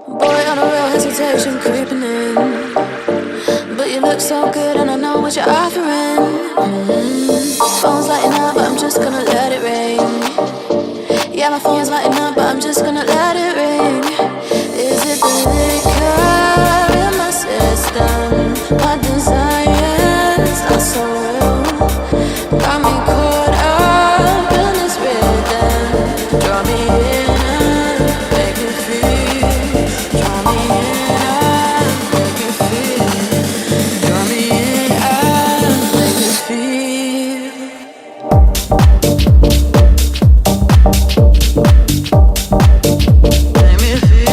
Boy, on a real hesitation creeping in. But you look so good and I know what you're offering. Phone's lighting up, but I'm just gonna let it ring. Yeah, my phone's lighting up, but I'm just gonna let it ring. Is it the liquor in my system? My desires are so real. Got me caught up in this rhythm. Draw me in and make me feel. Draw me in and make me feel. Draw me in and make me feel. Make me feel.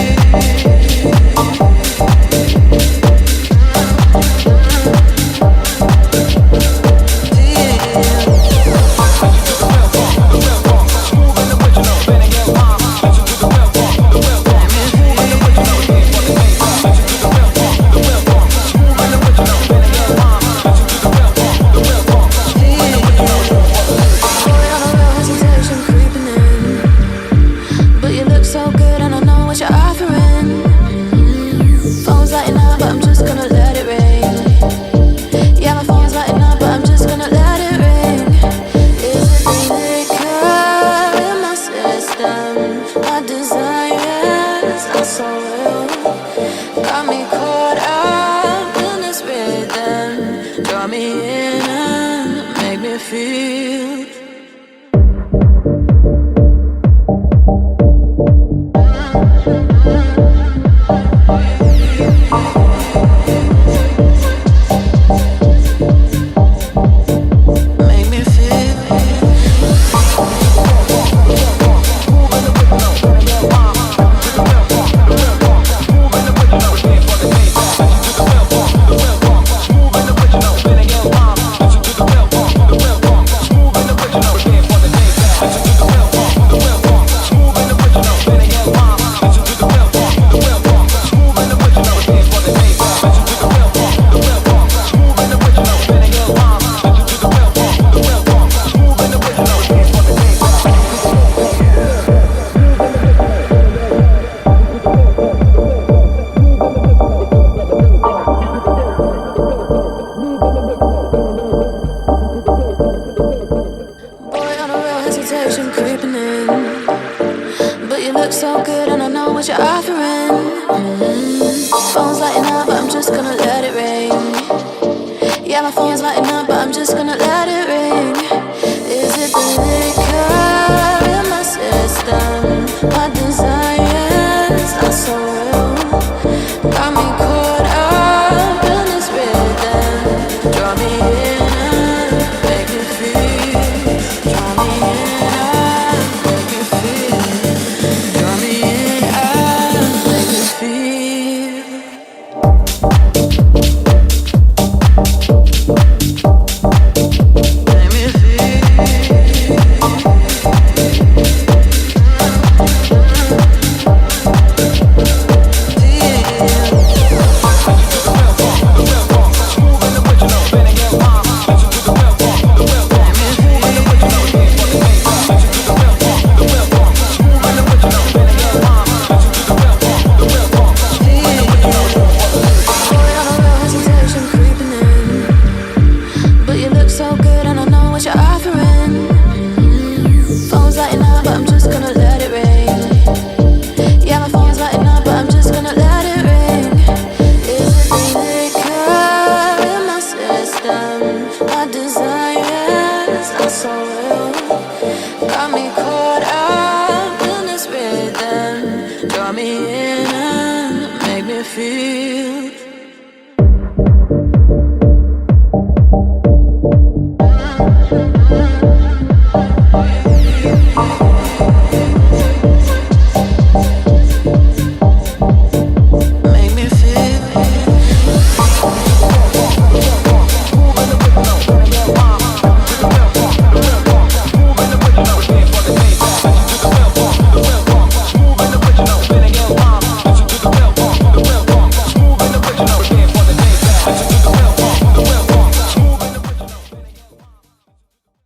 Creeping in, but you look so good and I know what you're offering. Phone's lighting up, but I'm just gonna let it ring. Yeah, my phone's lighting up, but I'm just gonna let it ring. Is it the liquor in my system? My desires are so real. Got me caught up in this rhythm. Draw me in and make me feel. Draw me in. Got me caught up in this rhythm. Draw me in and make me feel. Moving